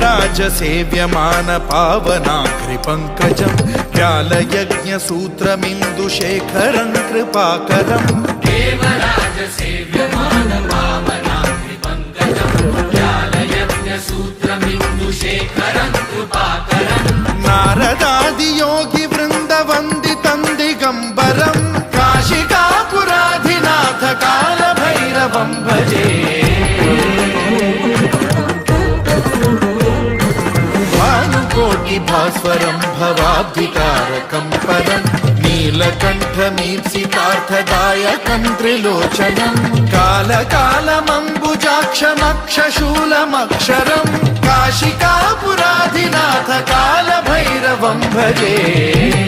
देवराजसेव्यमान पावनाग्रिपङ्कजं व्यालयज्ञसूत्रमिन्दुशेखरं कृपाकरं देवराजसेव्यमान पावनाग्रिपङ्कजं व्यालयज्ञसूत्रमिन्दुशेखरं कृपाकरं नारदादियोगिवृन्दवन्दितं दिगम्बरं काशिकापुराधिनाथ कालभैरवं भजे भास्वरं भवाब्धितारकं परं नीलकण्ठमीप्सितार्थदायकं त्रिलोचनं कालकालमम्बुजाक्षमक्षशूलमक्षरं काशिकापुराधिनाथ कालभैरवं भजे